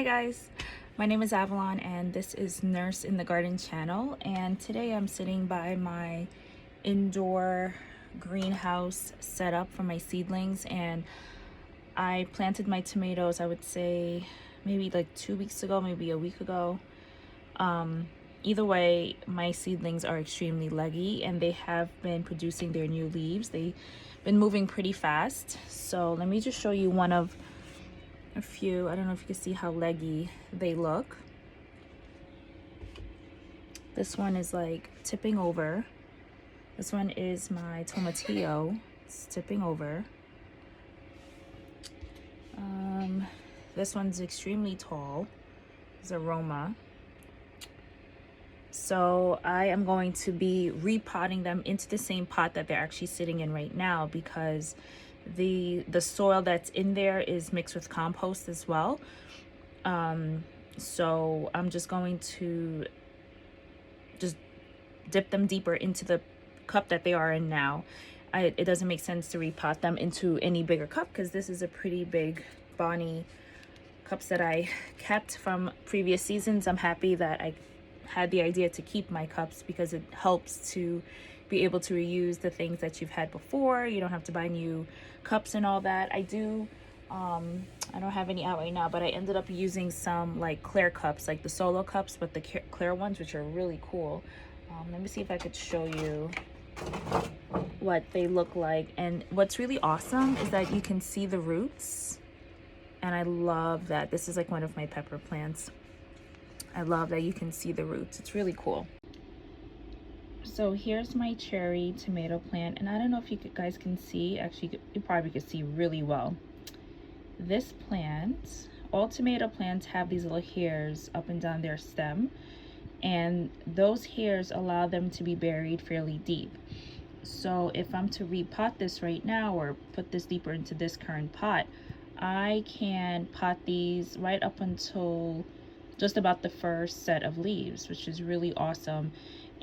Hi guys, my name is Avalon and this is Nurse in the Garden channel, and today I'm sitting by my indoor greenhouse setup for my seedlings. And I planted my tomatoes, I would say maybe like 2 weeks ago, maybe a week ago. Either way, my seedlings are extremely leggy and they have been producing their new leaves. They've been moving pretty fast. So let me just show you one of a few. I don't know if you can see how leggy they look. This one is like tipping over. This one is my tomatillo. It's tipping over. This one's extremely tall. It's Aroma. So I am going to be repotting them into the same pot that they're actually sitting in right now, because the soil that's in there is mixed with compost as well. So I'm just going to just dip them deeper into the cup that they are in now. It doesn't make sense to repot them into any bigger cup, because this is a pretty big Bonnie cups that I kept from previous seasons. I'm happy that I had the idea to keep my cups, because it helps to be able to reuse the things that you've had before. You don't have to buy new cups and all that. I don't have any out right now, but I ended up using some like clear cups, like the solo cups, but the clear ones, which are really cool. Let me see if I could show you what they look like. And what's really awesome is that you can see the roots, and I love that. This is like one of my pepper plants. I love that you can see the roots. It's really cool. So here's my cherry tomato plant, and I don't know if you guys can see. Actually, you probably could see really well. This plant, all tomato plants have these little hairs up and down their stem, and those hairs allow them to be buried fairly deep. So if I'm to repot this right now, or put this deeper into this current pot, I can pot these right up until just about the first set of leaves, which is really awesome.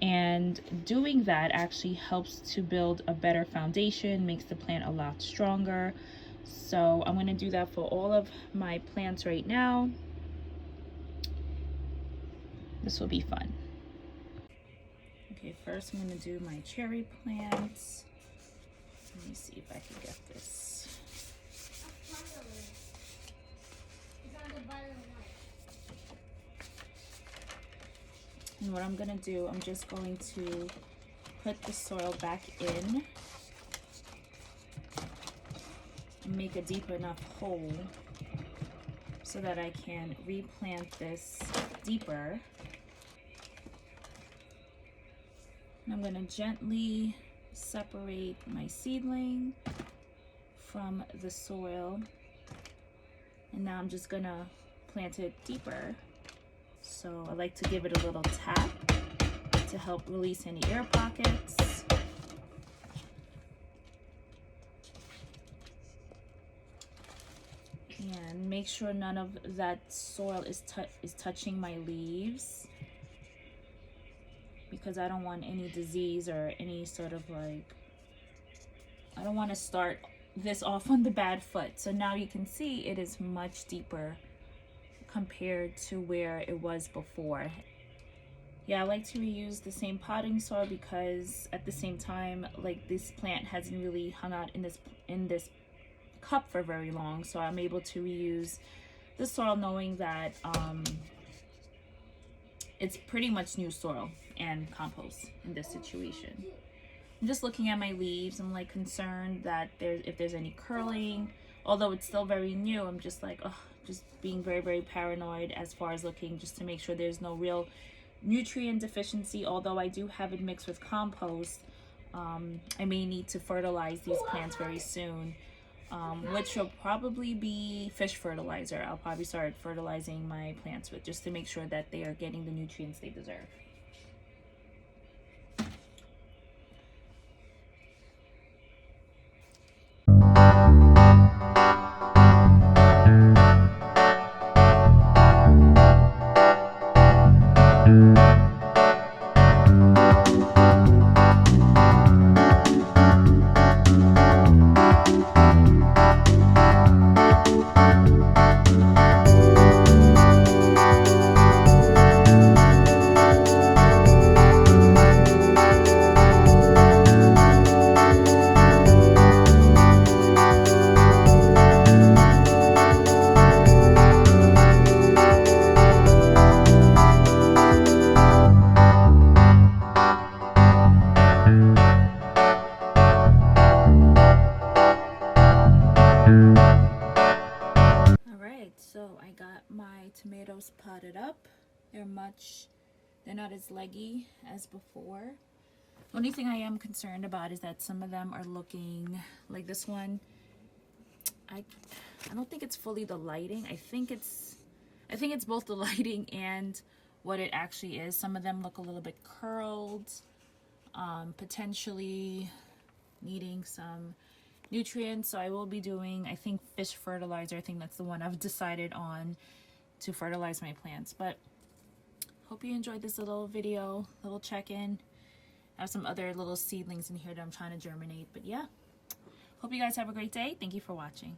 And doing that actually helps to build a better foundation, makes the plant a lot stronger. So I'm going to do that for all of my plants right now. This will be fun. Okay, first I'm going to do my cherry plants. Let me see if I can get this. And what I'm going to do, I'm just going to put the soil back in and make a deep enough hole so that I can replant this deeper. And I'm going to gently separate my seedling from the soil. And now I'm just going to plant it deeper. So I like to give it a little tap to help release any air pockets. And make sure none of that soil is touching my leaves, because I don't want any disease or any sort of like, I don't want to start this off on the bad foot. So now you can see it is much deeper compared to where it was before. Yeah, I like to reuse the same potting soil, because at the same time, like, this plant hasn't really hung out in this cup for very long, so I'm able to reuse the soil, knowing that it's pretty much new soil and compost in this situation. I'm just looking at my leaves. I'm like concerned that if there's any curling. Although it's still very new, I'm just like, just being very, very paranoid as far as looking, just to make sure there's no real nutrient deficiency. Although I do have it mixed with compost, I may need to fertilize these plants very soon, which will probably be fish fertilizer. I'll probably start fertilizing my plants with, just to make sure that they are getting the nutrients they deserve. got my tomatoes potted up. They're not as leggy as before. The only thing I am concerned about is that some of them are looking like this one. I don't think it's fully the lighting. I think it's both the lighting and what it actually is. Some of them look a little bit curled, potentially needing some nutrients. So I will be doing, I think, fish fertilizer. I think that's the one I've decided on to fertilize my plants. But hope you enjoyed this little video, little check-in. I have some other little seedlings in here that I'm trying to germinate. But yeah, hope you guys have a great day. Thank you for watching.